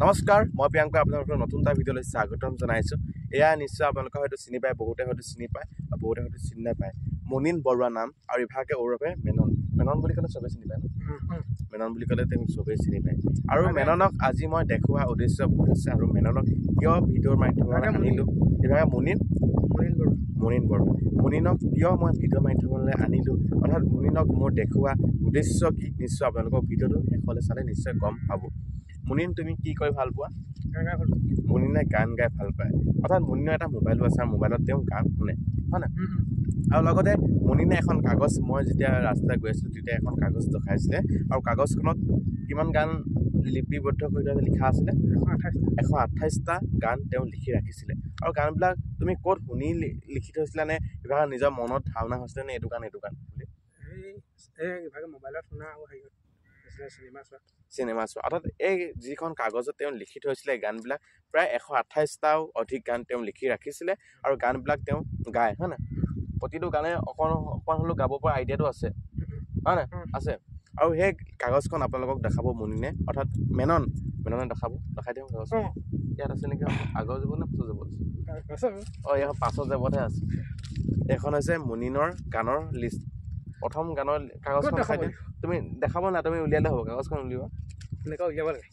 নমস্কাৰ মই প্ৰিয়াংকা আপোনালোকৰ নতুন এটা ভিডিঅ'লৈ স্বাগতম জনাইছোঁ এয়া নিশ্চয় আপোনালোকে হয়তো চিনি পায় বহুতে হয়তো চিনি পায় আৰু বহুতে হয়তো চিনি নাপায় মুনিন বৰুৱা নাম আৰু ইভাগে ওৰফে মেনন মেনন বুলি ক'লে চবেই চিনি পায় মেনন বুলি ক'লে তেওঁ চবেই চিনি পায় আৰু মেননক আজি মই দেখুওৱা উদ্দেশ্য বহুত আছে আৰু মেননক কিয় ভিডিঅ'ৰ মাধ্যমেৰে আনিলোঁ ইভাগে মুনিন বৰুৱা মুনিনক কিয় মই ভিডিঅ'ৰ মাধ্যমেৰে আনিলোঁ অৰ্থাৎ মুনিনক মোৰ দেখুওৱা উদ্দেশ্য কি নিশ্চয় আপোনালোকৰ ভিডিঅ'টো শেষলৈ চালে নিশ্চয় গম পাব মুনিন তুমি কি কৰি ভাল পোৱা মুনিনে গান গাই ভাল পায় অৰ্থাৎ মুনিনৰ এটা মোবাইলো আছে আৰু মোবাইলত তেওঁ গান শুনে হয় নাই আৰু লগতে মুনিনে এখন কাগজ মই যেতিয়া ৰাস্তাত গৈ আছিলোঁ তেতিয়া এখন কাগজ দেখাইছিলে আৰু কাগজখনত কিমান গান লিপিবদ্ধ কৰি লিখা আছিলে 128টা গান তেওঁ লিখি ৰাখিছিলে আৰু গানবিলাক তুমি ক'ত শুনি লিখি থৈছিলা নে কিবা নিজৰ মনত ধাৰণা হৈছিলে নে এইটো গান বুলি মোবাইলত শুনা আৰু চিনেমা চোৱা অৰ্থাৎ এই যিখন কাগজত তেওঁ লিখি থৈছিলে গানবিলাক প্ৰায় 128টাও অধিক গান তেওঁ লিখি ৰাখিছিলে আৰু গানবিলাক তেওঁ গায় হয় নাই প্ৰতিটো গানে অকণ হ'লেও গাব পৰা আইডিয়াটো আছে হয় নাই আছে আৰু সেই কাগজখন আপোনালোকক দেখাব মুনিনে অৰ্থাৎ মেননে দেখাই দিওঁ কাগজখন ইয়াত আছে নেকি আগৰ যাব নে পাছত যাব এইখন পাছত যাবহে আছে এইখন হৈছে মুনিনৰ গানৰ লিষ্ট প্ৰথম গানৰ কাগজখন দেখাই দিওঁ তুমি দেখাব না তুমি উলিয়ালে হ'ব কাগজখন উলিওৱা এনেকৈ উলিয়াব লাগে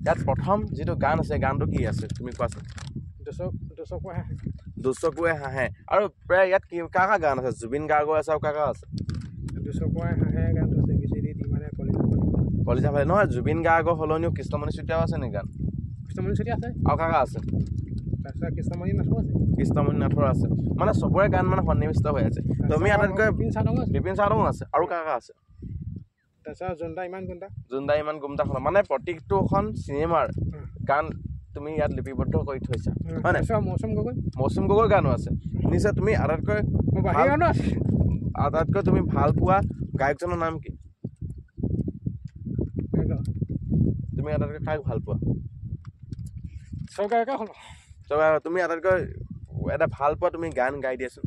ইয়াত প্ৰথম যিটো গান আছে গানটো কি আছে তুমি কোৱাচোন দুচকুৱে হাঁহে আৰু প্ৰায় ইয়াত কি কাৰ গান আছে জুবিন গাৰ্গৰ আছে আৰু কাৰ আছে দুচকুৱে হাঁহে গানটো আছে মানে কলিজা ভালে নহয় জুবিন গাৰ্গৰ সলনিও কৃষ্ণমণি চুতীয়াও আছে নেকি গান কৃষ্ণমণি চুতীয়া আছে আৰু কাৰ আছে তাৰপিছত কৃষ্ণমণি নাথৰ আছে মানে চবৰে গান মানে সন্নিৱিষ্ট হৈ আছে তুমি আটাইতকৈ বিপিন চাওডাঙো আছে আৰু কাৰ আছে তাৰপিছত জোনদা ইমান গুমটা মানে প্ৰতিটোখন চিনেমাৰ গান তুমি ইয়াত লিপিবদ্ধ কৰি থৈছা হয় নাই মৌচুম গগৈ গানো আছে নিশ্চয় তুমি আটাইতকৈ তুমি ভাল পোৱা গায়কজনৰ নাম কি তুমি আটাইতকৈ কাক ভাল পোৱা তুমি আটাইতকৈ এটা ভাল পোৱা তুমি গান গাই দিয়াচোন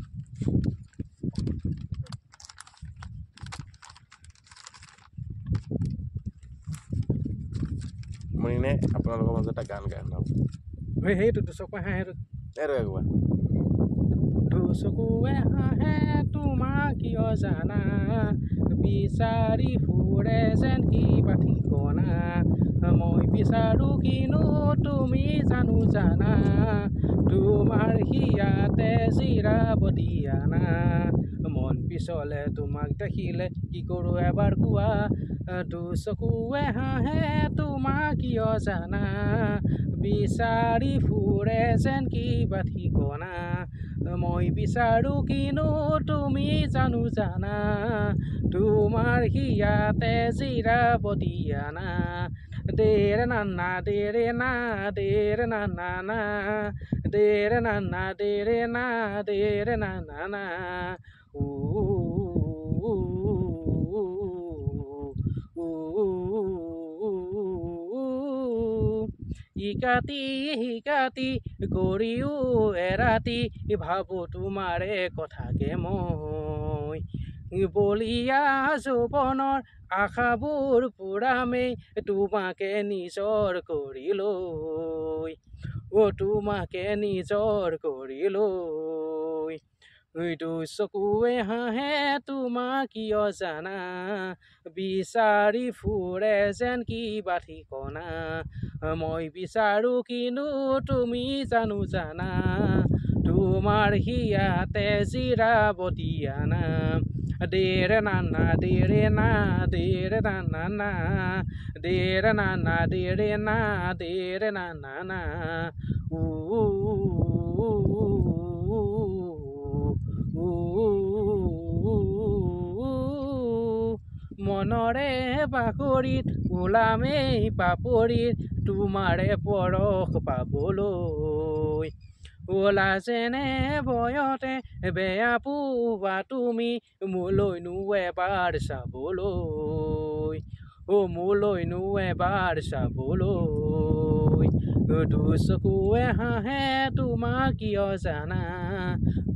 মুনিনে আপোনালোকৰ মাজত এটা গান গায় নাম সেইটো দুচকুৱে হাঁহে দুচকুৱে হাঁহে তোমাক কিয় জানা বিচাৰি ফুৰে যেন কিবা ঠিকনা মই বিচাৰো কিনো তুমি জানা তোমাৰ হিয়াতে জিৰাব দিয়া না মন পিছলে তোমাক দেখিলে কি কৰোঁ এবাৰ কোৱা দুচকুৱে হাঁহে তোমাক কিয় জানা বিচাৰি ফুৰে যেন কিবা ঠিকনা মই বিচাৰো কিনো তুমি জানা তোমাৰ হিয়াতে জিৰাব দিয়া না দেৰে নানা দেৰে না দেৰে নানা না দেৰে নানা দেৰে না দেৰে নানা না ইকাতি কৰিও এৰাতি ভাবো তোমাৰে কথাকে মই বলিয়া যৌৱনৰ আশাবোৰ পুৰামেই তোমাকে নিজৰ কৰি লৈ তোমাকে নিজৰ কৰি লৈ দুচকুৱে হাঁহে তোমাক কিয় জানা বিচাৰি ফুৰে যেন কিবা ঠিকনা মই বিচাৰো কিনো তুমি জানা তোমাৰ হিয়াতে জিৰাব দিয়া না দেৰে নানা দেৰে না দেৰে নানা না দেৰে নানা দেৰে না দেৰে নানা না মনৰে বাকৰিত ওলামেই পাপৰিত তোমাৰে পৰশ পাবলৈ ওলা যেনে ভয়তে বেয়া পোৱা তুমি মোলৈনো এবাৰ চাবলৈ মোলৈনো এবাৰ চাবলৈ দুচকুৱে হাঁহে তোমাক কিয় জানা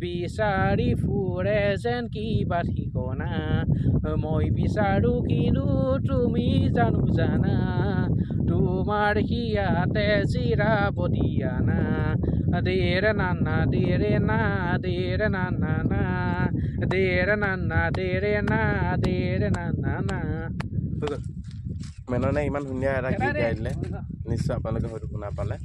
বিচাৰি ফুৰে যেন কিবা ঠিকনা জানা মই বিচাৰো কিনো তুমি জানো জানা তোমাৰ হিয়াতে জিৰাব দিয়া না দেৰে নানা দেৰে না দেৰে নানা না দেৰে নানা দেৰে না দেৰে নানা না মেননে ইমান ধুনীয়া এটা গীত গাই দিলে নিশ্চয় আপোনালোকে হয়তো শুনা পালে